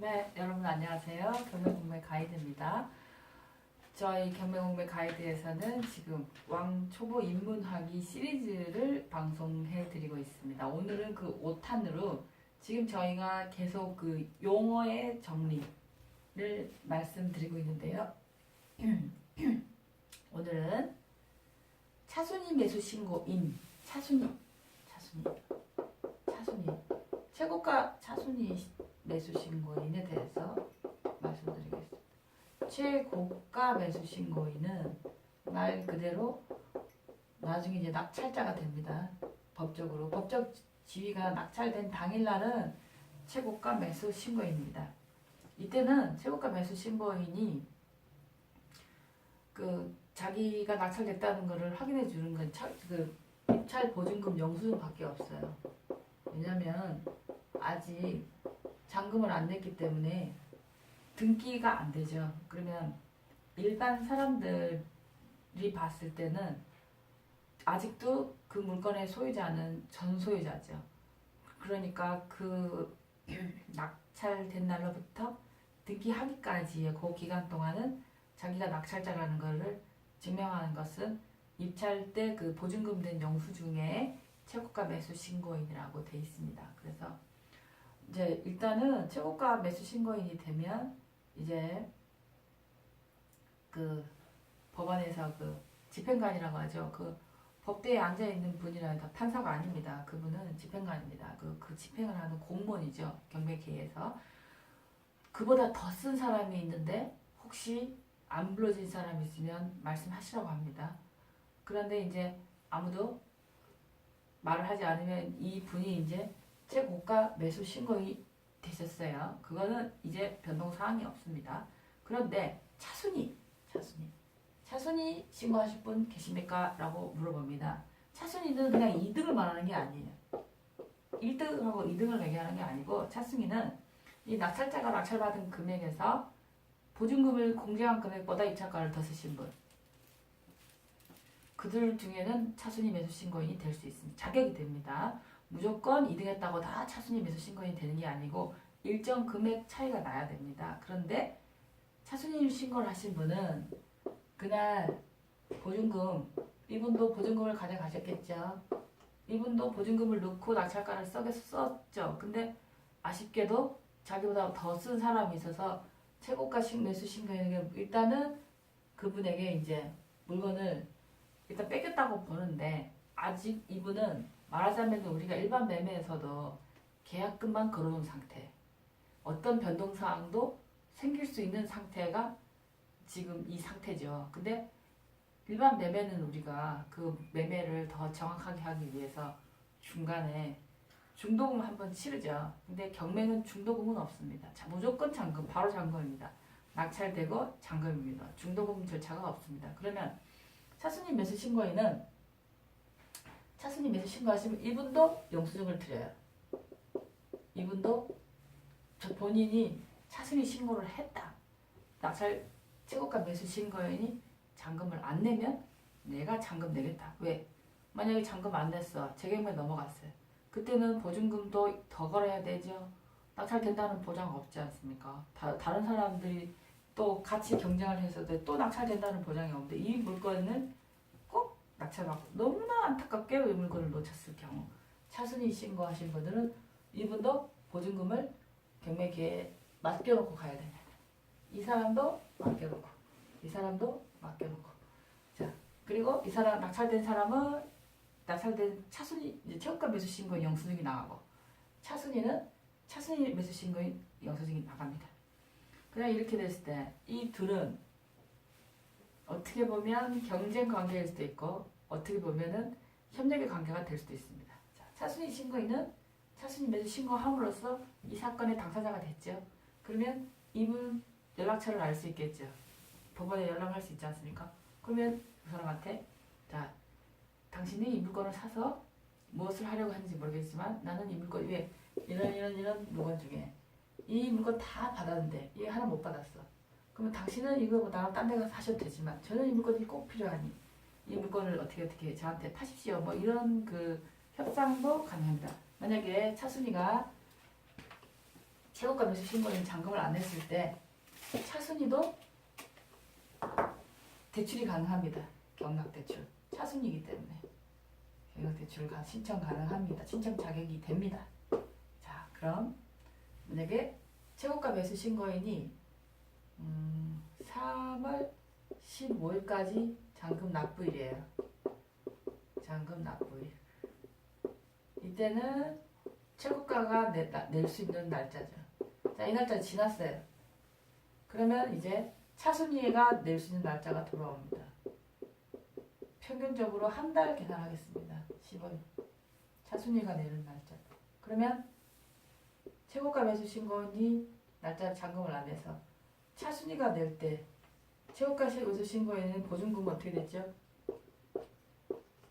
네, 여러분 안녕하세요. 경매공매 가이드입니다. 저희 경매공매 가이드에서는 지금 왕초보 입문하기 시리즈를 방송해 드리고 있습니다. 오늘은 그 5탄으로 지금 저희가 계속 그 용어의 정리를 말씀드리고 있는데요. 오늘은 차순위 매수 신고인, 차순위, 최고가 차순위 매수 신고인에 대해서 말씀드리겠습니다. 최고가 매수 신고인은 말 그대로 나중에 이제 낙찰자가 됩니다. 법적으로 법적 지위가 낙찰된 당일날은 최고가 매수 신고인입니다. 이때는 최고가 매수 신고인이 그 자기가 낙찰됐다는 것을 확인해 주는 건 그 입찰 보증금 영수증밖에 없어요. 왜냐면 아직 잔금을 안 냈기 때문에 등기가 안 되죠. 그러면 일반 사람들이 봤을 때는 아직도 그 물건의 소유자는 전소유자죠. 그러니까 그 낙찰된 날로부터 등기하기까지의 그 기간 동안은 자기가 낙찰자라는 것을 증명하는 것은 입찰 때 그 보증금 된 영수증에 최고가 매수 신고인이라고 돼 있습니다. 그래서 이제 일단은 최고가 매수 신고인이 되면 이제 그 법원에서 그 집행관이라고 하죠. 그 법대에 앉아 있는 분이라니까 판사가 아닙니다. 그분은 집행관입니다. 그 집행을 하는 공무원이죠. 경매기에서 그보다 더 쓴 사람이 있는데 혹시 안 불러진 사람이 있으면 말씀하시라고 합니다. 그런데 이제 아무도 말을 하지 않으면 이 분이 이제 최고가 매수 신고인이 되셨어요. 그거는 이제 변동사항이 없습니다. 그런데 차순위 신고하실 분 계십니까? 라고 물어봅니다. 차순위는 그냥 2등을 말하는 게 아니에요. 1등하고 2등을 얘기하는 게 아니고 차순위는 이 낙찰자가 낙찰받은 금액에서 보증금을 공제한 금액보다 입찰가를 더 쓰신 분, 그들 중에는 차순위 매수 신고인이 될 수 있습니다. 자격이 됩니다. 무조건 2등 했다고 다 차순위 매수 신고인이 되는 게 아니고 일정 금액 차이가 나야 됩니다. 그런데 차순위 신고를 하신 분은 그날 보증금, 이분도 보증금을 가져가셨겠죠. 이분도 보증금을 넣고 낙찰가를 썼죠. 근데 아쉽게도 자기보다 더 쓴 사람이 있어서 최고가 매수 신고인에게 일단은 그분에게 이제 물건을 일단 뺏겼다고 보는데 아직 이분은 말하자면 우리가 일반 매매에서도 계약금만 걸어놓은 상태, 어떤 변동사항도 생길 수 있는 상태가 지금 이 상태죠. 근데 일반 매매는 우리가 그 매매를 더 정확하게 하기 위해서 중간에 중도금 한번 치르죠. 근데 경매는 중도금은 없습니다. 자, 무조건 잔금, 바로 잔금입니다. 낙찰되고 잔금입니다. 중도금 절차가 없습니다. 그러면 차순위 매수 신고인은 차순위 매수 신고하시면 이분도 영수증을 드려요. 이분도 본인이 차순위 신고를 했다. 낙찰 최고가 매수 신고인이 잔금을 안 내면 내가 잔금 내겠다. 왜? 만약에 잔금 안 냈어. 재경매 넘어갔어요. 그때는 보증금도 더 걸어야 되죠. 낙찰된다는 보장 없지 않습니까? 다른 사람들이 또 같이 경쟁을 했어도 또 낙찰된다는 보장이 없는데 이 물건을 꼭 낙찰받고 너무나 안타깝게 이 물건을 놓쳤을 경우 차순위 신고하신 분들은 이분도 보증금을 경매기에 맡겨놓고 가야 됩니다. 이 사람도 맡겨놓고 이 사람도 맡겨놓고 자 그리고 이 사람 낙찰된 사람은 낙찰된 차순위 최고가 매수 신고인 영수증이 나가고 차순위는 차순위 매수 신고인 영수증이 나갑니다. 그냥 이렇게 됐을 때 이 둘은 어떻게 보면 경쟁 관계일 수도 있고 어떻게 보면은 협력의 관계가 될 수도 있습니다. 자, 차순위 신고인은 차순위 매수 신고함으로써 이 사건의 당사자가 됐죠. 그러면 이분 연락처를 알 수 있겠죠. 법원에 연락할 수 있지 않습니까? 그러면 그 사람한테 자, 당신이 이 물건을 사서 무엇을 하려고 하는지 모르겠지만 나는 이 물건 왜 이런 물건 중에 이 물건 다 받았는데 얘 하나 못 받았어. 그러면 당신은 이거 나랑 딴 데 가서 사셔도 되지만 저는 이 물건이 꼭 필요하니 이 물건을 어떻게 저한테 파십시오. 뭐 이런 그 협상도 가능합니다. 만약에 차순위가 최고가 매수 신고인 잔금을 안 냈을 때 차순위도 대출이 가능합니다. 경락대출. 차순위이기 때문에 경락대출 신청 가능합니다. 신청 자격이 됩니다. 자, 그럼 만약에 최고가 매수 신고인이 3월 15일까지 잔금 납부일이에요. 잔금 납부일. 이때는 최고가가 낼 수 있는 날짜죠. 자, 이 날짜 지났어요. 그러면 이제 차순위가 낼 수 있는 날짜가 돌아옵니다. 평균적으로 한 달 계산하겠습니다. 10월 차순위가 내는 날짜. 그러면 최고가 매수 신고인이 날짜를 잔금을 안 내서 차순위가 낼 때 최고가 매수 신고인은 보증금 어떻게 됐죠?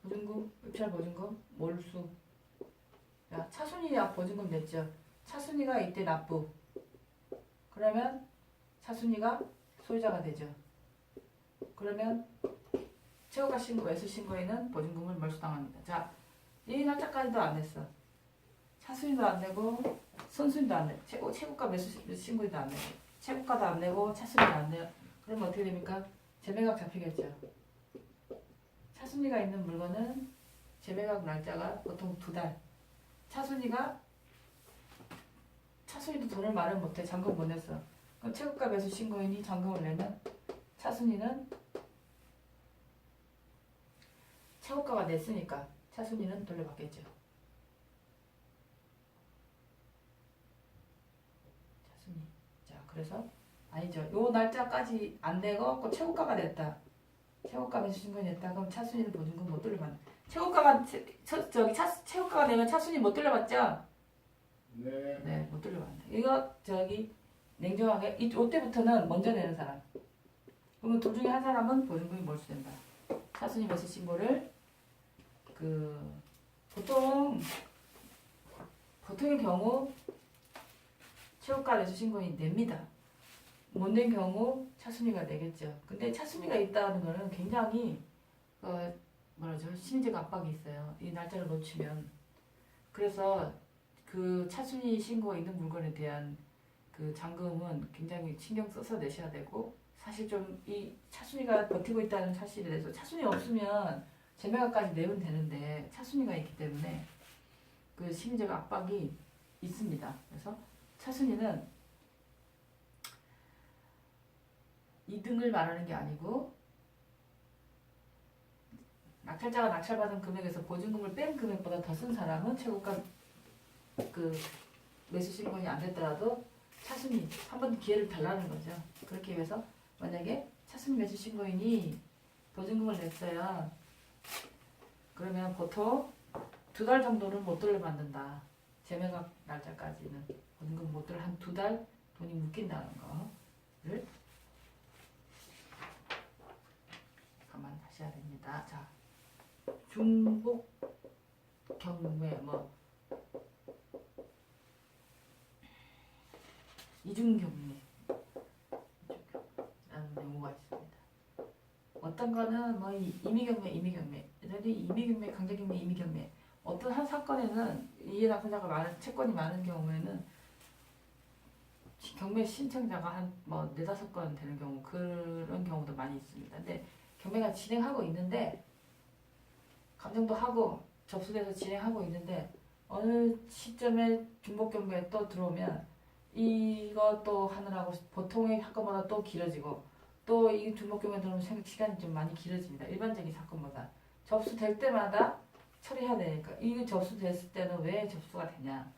보증금, 입찰 보증금, 몰수. 야, 차순위야 보증금 냈죠. 차순위가 이때 납부. 그러면 차순위가 소유자가 되죠. 그러면 최고가 매수 신고인은 보증금을 몰수당합니다. 자, 이 날짜까지도 안 냈어. 차순위도 안 내고 선순위도 안 내고 최고가 매수 신고인도 안 내고 최고가도 안 내고 차순위도 안 내요. 그러면 어떻게 됩니까? 재매각 잡히겠죠. 차순위가 있는 물건은 재매각 날짜가 보통 2달. 차순위도 돈을 마련 못해. 잔금 못 냈어. 그럼 최고가 매수 신고인이 잔금을 내면 차순위는 최고가가 냈으니까 차순위는 돌려받겠죠. 차순위. 자, 그래서 아니죠. 요 날짜까지 안 되고 최고가가 냈다. 최고가 매수 신고인이 냈다. 그럼 차순위는 보증금 못 돌려받는. 최고가가 되면 차순위 못 돌려받죠? 네. 네, 못 돌려받는다. 이거 냉정하게 이때부터는 먼저 내는 사람. 그러면 둘 중에 한 사람은 보증금이 몰수된다. 차순위 매수 신고를 보통의 경우 최고가 매수 신고인이 냅니다. 못 낸 경우 차순위가 내겠죠. 근데 차순위가 있다는 거는 굉장히 심리적 압박이 있어요. 이 날짜를 놓치면. 그래서 그 차순위 신고가 있는 물건에 대한 그 잔금은 굉장히 신경 써서 내셔야 되고, 사실 좀 이 차순위가 버티고 있다는 사실에 대해서 차순위 없으면 재매각까지 내면 되는데 차순위가 있기 때문에 그 심리적 압박이 있습니다. 그래서 차순위는 이등을 말하는 게 아니고 낙찰자가 낙찰받은 금액에서 보증금을 뺀 금액보다 더 쓴 사람은 최고가 매수 신고인이 안 됐더라도 차순위 한 번 기회를 달라는 거죠. 그렇게 해서 만약에 차순위 매수 신고인이 보증금을 냈어요. 그러면 보통 2달 정도는 못 돌려받는다. 재매각 날짜까지는 보증금 못 돌려 한 2달 돈이 묶인다는 거를 감안하셔야 됩니다. 자, 중복 경매 이중 경매라는 용어가 있습니다. 어떤 거는 임의경매, 임의경매, 강제경매, 임의경매. 어떤 한 사건에는 이해 당사자가 채권이 많은 경우에는 경매 신청자가 한 4-5건 되는 경우, 그런 경우도 많이 있습니다. 근데 경매가 진행하고 있는데 감정도 하고 접수돼서 진행하고 있는데 어느 시점에 중복 경매에 또 들어오면 이것도 하느라고 보통의 사건보다 또 길어지고, 또 이 중복 경매 들어오면 시간이 좀 많이 길어집니다. 일반적인 사건보다. 접수될 때마다 처리해야 되니까. 이게 접수됐을 때는 왜 접수가 되냐.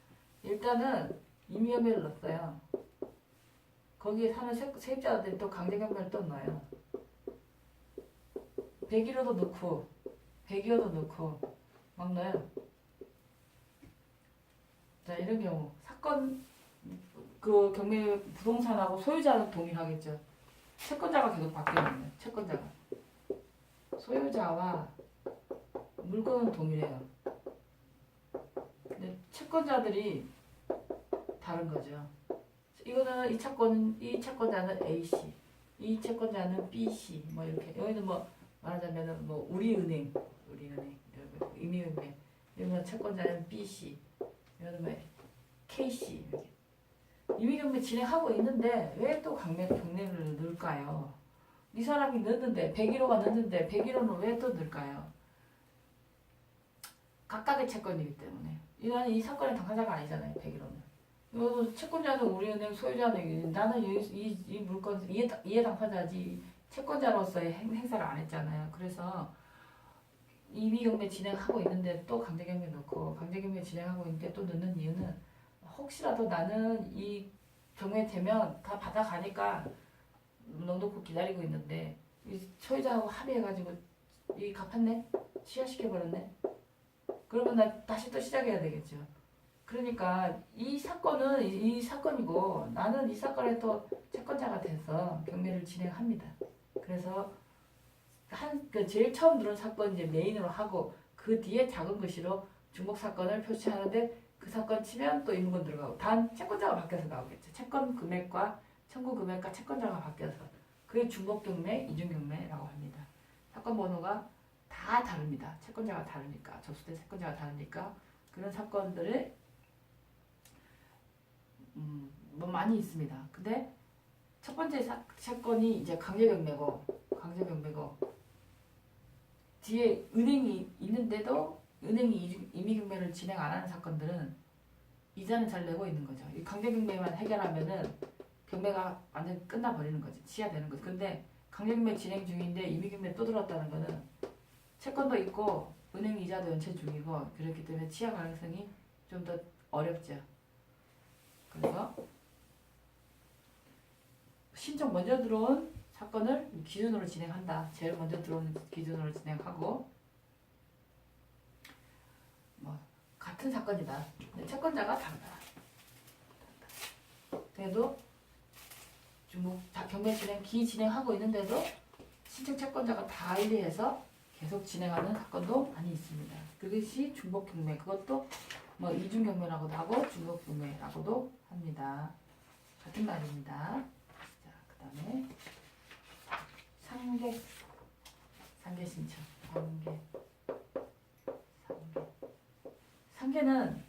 일단은 임의경매를 넣었어요. 거기에 사는 세입자들이 또 강제경매를 또 넣어요. 101호도 넣고 102호도 넣고 막 넣어요. 자, 이런 경우 사건 그 경매 부동산하고 소유자는 동일하겠죠. 채권자가 계속 바뀌었는데 채권자가 소유자와 물건은 동일해요. 근데 채권자들이 다른 거죠. 이거는 이 채권자는 A 씨, 이 채권자는 B 씨, 이렇게. 여기는 말하자면은 우리은행 임의경매. 여기는 채권자는 B 씨, 여기는 K 씨 이렇게. 임의경매 진행하고 있는데 왜 또 경매를 넣을까요? 이 사람이 넣었는데 101호가 넣었는데 101호는 왜 또 넣을까요? 각각의 채권이기 때문에 이 사건의 당사자가 아니잖아요. 101호는. 채권자는 우리은행 소유자는 나는 이 물건 이해 당사자지 채권자로서의 행사를 안 했잖아요. 그래서 임의경매 진행하고 있는데 또 강제경매 넣고 강제경매 진행하고 있는데 또 넣는 이유는 혹시라도 나는 이 경매 되면 다 받아가니까 넉넉히 기다리고 있는데 이 소유자하고 합의해가지고 이 갚았네? 취하시켜버렸네? 그러면 나 다시 또 시작해야 되겠죠. 그러니까 이 사건은 이 사건이고 나는 이 사건에 또 채권자가 돼서 경매를 진행합니다. 그래서 그 제일 처음 들어온 사건 이제 메인으로 하고 그 뒤에 작은 글씨로 중복 사건을 표시하는데 그 사건 치면 또 인문 들어가고 단 채권자가 바뀌어서 나오겠죠. 채권 금액과 청구 금액과 채권자가 바뀌어서 그게 중복 경매, 이중 경매라고 합니다. 사건 번호가 다 다릅니다. 채권자가 다르니까 접수된 채권자가 다르니까 그런 사건들을 뭐 많이 있습니다. 근데 첫 번째 사건이 이제 강제경매고 뒤에 은행이 있는데도 은행이 임의경매를 진행 안 하는 사건들은 이자는 잘 내고 있는 거죠. 이 강제경매만 해결하면은 경매가 완전 끝나버리는 거지. 취하되는 거지. 근데 강제경매 진행 중인데 임의경매 또 들어왔다는 거는 채권도 있고 은행 이자도 연체 중이고 그렇기 때문에 취하 가능성이 좀 더 어렵죠. 그래서 신청 먼저 들어온 사건을 기준으로 진행한다. 제일 먼저 들어온 기준으로 진행하고 뭐 같은 사건이다. 근데 채권자가 다르다. 그래도 중복 경매 진행 진행하고 있는데도 신청 채권자가 다 일리해서 계속 진행하는 사건도 많이 있습니다. 그것이 중복 경매. 그것도 뭐 이중 경매라고도 하고 중복 경매라고도 합니다. 같은 말입니다. 자, 그다음에 상계 신청. 상계는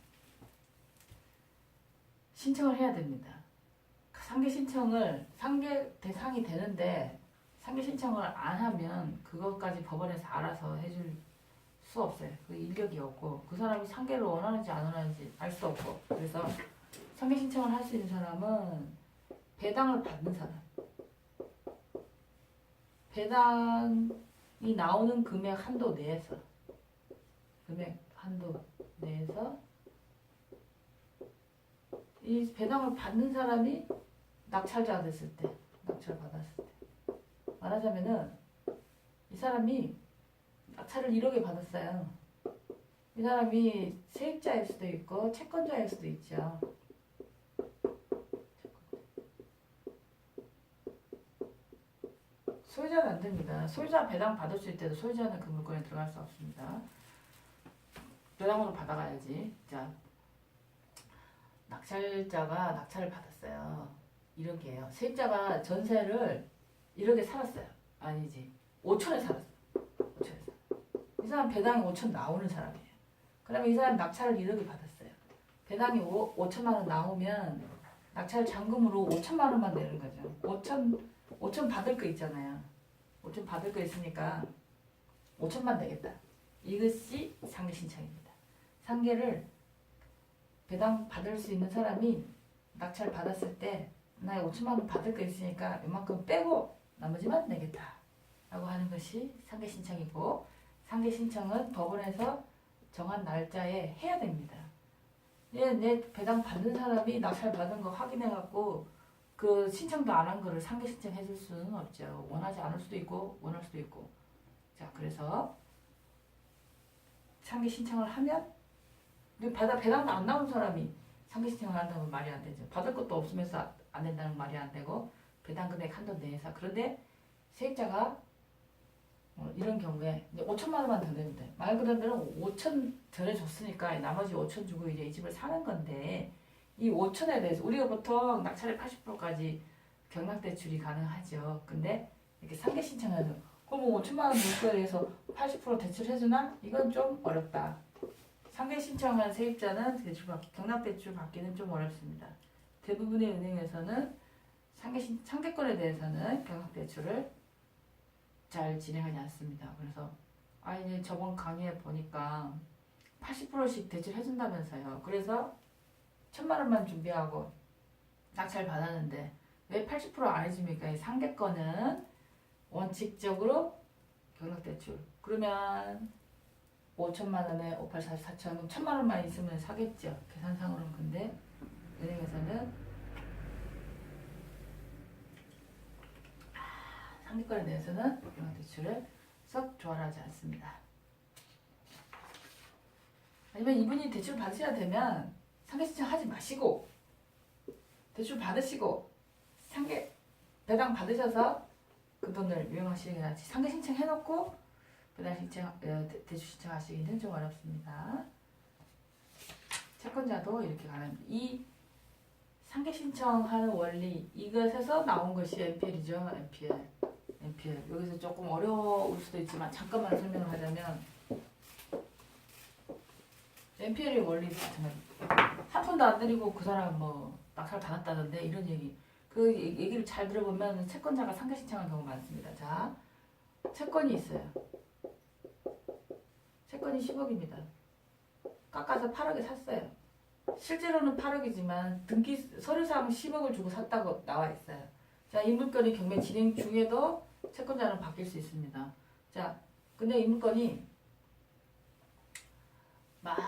신청을 해야 됩니다. 상계 신청을 상계 대상이 되는데 상계 신청을 안 하면 그것까지 법원에서 알아서 해줄 수 없어요. 그 인력이 없고 그 사람이 상계를 원하는지 안 원하는지 알 수 없고 그래서 상계 신청을 할 수 있는 사람은 배당을 받는 사람. 배당이 나오는 금액 한도 내에서 이 배당을 받는 사람이 낙찰자 됐을 때, 낙찰 받았을 때 말하자면은 이 사람이 낙찰을 1억에 받았어요. 이 사람이 세입자일 수도 있고 채권자일 수도 있죠. 소유자는 안 됩니다. 소유자 배당 받을 수 있을 때도 소유자는 그 물건에 들어갈 수 없습니다. 배당으로 받아가야지. 자, 낙찰자가 낙찰을 받았어요. 1억이에요. 세입자가 전세를 1억에 살았어요. 아니지. 5천에 살았어. 5천에 이 사람 배당이 5천 나오는 사람이에요. 그러면 이 사람 낙찰을 1억에 받았어요. 배당이 5천만 원 나오면 낙찰 잔금으로 5천만 원만 내는 거죠. 5천 받을 거 있잖아요. 5천 받을 거 있으니까 5천만 내겠다. 이것이 상계 신청입니다. 상계를 배당 받을 수 있는 사람이 낙찰 받았을 때 나 5천만 원 받을 거 있으니까 이만큼 빼고 나머지만 내겠다 라고 하는 것이 상계 신청이고 상계 신청은 법원에서 정한 날짜에 해야 됩니다. 내 배당 받는 사람이 낙찰 받은 거 확인해 갖고 그 신청도 안 한 거를 상계 신청해 줄 수는 없죠. 원하지 않을 수도 있고 원할 수도 있고. 자, 그래서 상계 신청을 하면 배당도 안 나온 사람이 상계 신청을 한다면 말이 안 되죠. 받을 것도 없으면서 안 된다는 말이 안 되고 배당 금액 한도 내에서. 그런데 세입자가 이런 경우에 이제 5천만 원만 더 내면 돼. 말 그대로 5천 전에 줬으니까 나머지 5천 주고 이제 이 집을 사는 건데 이 5천에 대해서 우리가 보통 낙찰의 80%까지 경락대출이 가능하죠. 근데 이렇게 상계 신청해서 그럼 5천만 원 물거에 대해서 80% 대출해주나? 이건 좀 어렵다. 상계 신청한 세입자는 경락대출 받기는 좀 어렵습니다. 대부분의 은행에서는 상대권에 대해서는 경락대출을 잘 진행하지 않습니다. 그래서 이제 저번 강의에 보니까 80%씩 대출해준다면서요. 그래서 1,000만 원만 준비하고 낙찰 받았는데 왜 80%안 해줍니까? 이 상대권은 원칙적으로 경락대출. 그러면 5천만 원에 5844천, 그럼 1,000만 원만 있으면 사겠죠. 계산상으로는. 근데 은행에서는 상대권에 대해서는 경락대출을 썩 좋아하지 않습니다. 아니면 이분이 대출 받으셔야 되면 상계 신청하지 마시고 대출 받으시고 상계 배당 받으셔서 그 돈을 유용하시는 게 낫지. 상계 신청해놓고 배당 신청, 대출 신청하시기는 좀 어렵습니다. 채권자도 이렇게 가는 이 상계 신청하는 원리 이것에서 나온 것이 NPL이죠. NPL. 여기서 조금 어려울 수도 있지만 잠깐만 설명을 하자면 NPL의 원리도 마찬가지. 한 푼도 안 들이고 그 사람 뭐 낙찰 받았다던데 이런 얘기. 그 얘기를 잘 들어보면 채권자가 상계 신청한 경우가 많습니다. 자, 채권이 있어요. 채권이 10억입니다. 깎아서 8억에 샀어요. 실제로는 8억이지만 등기 서류상 10억을 주고 샀다고 나와 있어요. 자, 이 물건이 경매 진행 중에도 채권자는 바뀔 수 있습니다. 자, 근데 이 물건이 막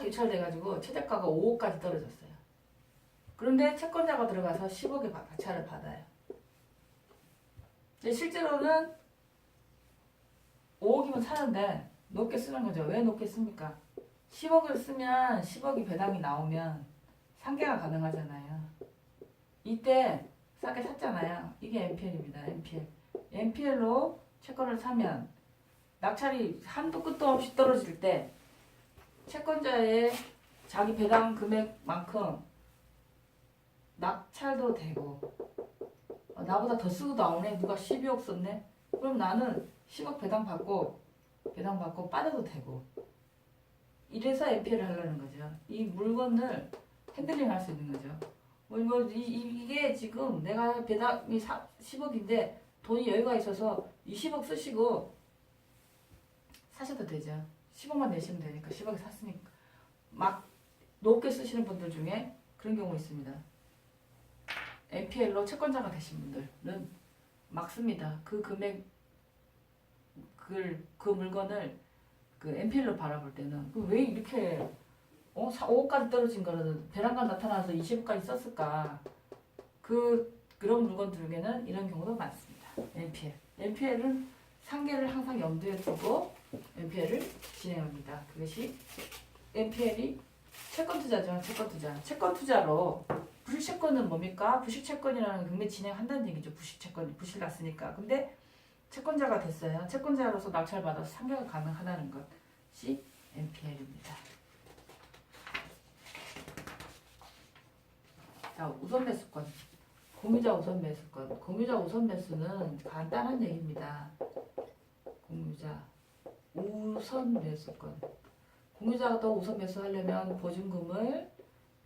유찰돼가지고 최저가가 5억까지 떨어졌어요. 그런데 채권자가 들어가서 10억에 낙찰을 받아요. 실제로는 5억이면 사는데 높게 쓰는 거죠. 왜 높게 씁니까? 10억을 쓰면 10억이 배당이 나오면 상계가 가능하잖아요. 이때 싸게 샀잖아요. 이게 NPL입니다. NPL로 채권을 사면 낙찰이 한도 끝도 없이 떨어질 때 채권자의 자기 배당 금액만큼 낙찰도 되고 나보다 더 쓰고 나오네. 누가 12억 썼네. 그럼 나는 10억 배당 받고 빠져도 되고 이래서 NPL을 하려는 거죠. 이 물건을 핸들링 할 수 있는 거죠. 이게 지금 내가 배당이 10억인데 돈이 여유가 있어서 20억 쓰시고 사셔도 되죠. 10억만 내시면 되니까 10억에 샀으니까. 막 높게 쓰시는 분들 중에 그런 경우 있습니다. NPL로 채권자가 되신 분들은 막 씁니다. 그 금액 그 물건을 그 NPL로 바라볼 때는 왜 이렇게 5억까지 떨어진 거는 배당감 나타나서 20억까지 썼을까? 그런 물건들 중에는 이런 경우도 많습니다. NPL은 상계를 항상 염두에 두고 NPL을 진행합니다. 그것이 NPL이 채권 투자죠. 채권 투자로 부실채권은 뭡니까? 부실채권이라는 경매 진행한다는 얘기죠. 부실 났으니까. 근데 채권자가 됐어요. 채권자로서 낙찰받아서 상계가 가능하다는 것이 NPL입니다. 자, 우선 매수권. 공유자 우선 매수권. 공유자 우선 매수는 간단한 얘기입니다. 공유자 우선 매수권. 공유자가 또 우선 매수하려면 보증금을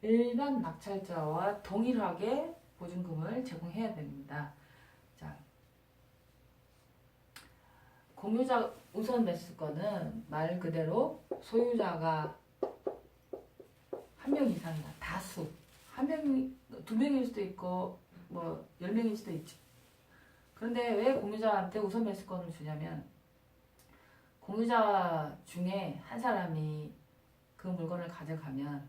일반 낙찰자와 동일하게 보증금을 제공해야 됩니다. 자, 공유자 우선 매수권은 말 그대로 소유자가 한 명 이상이다. 다수. 한 명이, 2명일 수도 있고, 10명일 수도 있죠. 그런데 왜 공유자한테 우선 매수권을 주냐면, 공유자 중에 한 사람이 그 물건을 가져가면,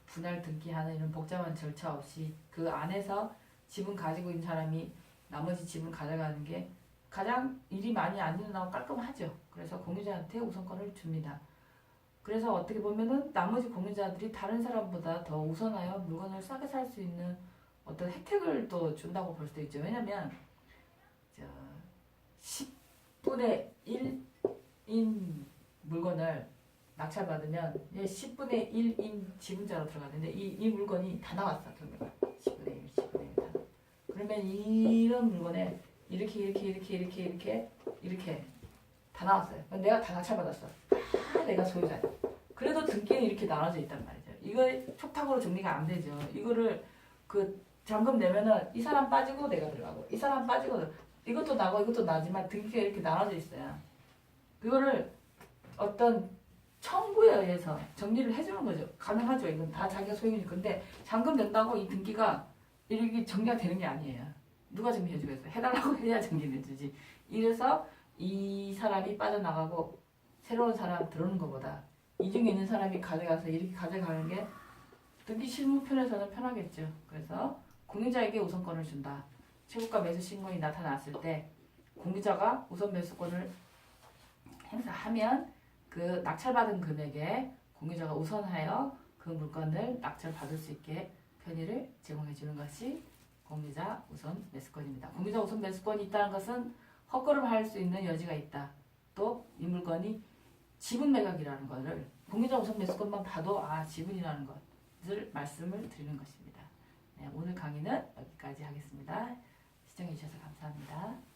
분할 등기하는 이런 복잡한 절차 없이 그 안에서 지분 가지고 있는 사람이 나머지 지분 가져가는 게 가장 일이 많이 안 일어나고 깔끔하죠. 그래서 공유자한테 우선권을 줍니다. 그래서 어떻게 보면은 나머지 공유자들이 다른 사람보다 더 우선하여 물건을 싸게 살 수 있는 어떤 혜택을 또 준다고 볼 수도 있죠. 왜냐면 10분의 1인 물건을 낙찰받으면 10분의 1인 지분자로 들어가는데 이 물건이 다 나왔어. 경매가 10분의 1 다. 그러면 이런 물건에 이렇게 다 나왔어요. 내가 다 낙찰받았어. 다 내가 소유자야. 그래도 등기는 이렇게 나눠져 있단 말이죠. 이거 촉탁으로 정리가 안 되죠. 이거를 그 잔금 내면은 이 사람 빠지고 내가 들어가고 이 사람 빠지고 이것도 나고 이것도 나지만 등기가 이렇게 나눠져 있어요. 그거를 어떤 청구에 의해서 정리를 해주는 거죠. 가능하죠. 이건 다 자기가 소유니까. 근데 잔금 낸다고 이 등기가 이렇게 정리가 되는 게 아니에요. 누가 정리해주겠어요? 해달라고 해야 정리해주지. 이래서 이 사람이 빠져나가고 새로운 사람 들어오는 것보다 이 중에 있는 사람이 가져가서 이렇게 가져가는 게 등기 실무편에서는 편하겠죠. 그래서 공유자에게 우선권을 준다. 최고가 매수 신고이 나타났을 때 공유자가 우선 매수권을 행사하면 그 낙찰받은 금액에 공유자가 우선하여 그 물건을 낙찰받을 수 있게 편의를 제공해 주는 것이 공유자 우선 매수권입니다. 공유자 우선 매수권이 있다는 것은 헛걸음할 수 있는 여지가 있다. 또 이 물건이 지분 매각이라는 것을 공유자 우선 매수권만 봐도 지분이라는 것을 말씀을 드리는 것입니다. 네, 오늘 강의는 여기까지 하겠습니다. 시청해 주셔서 감사합니다.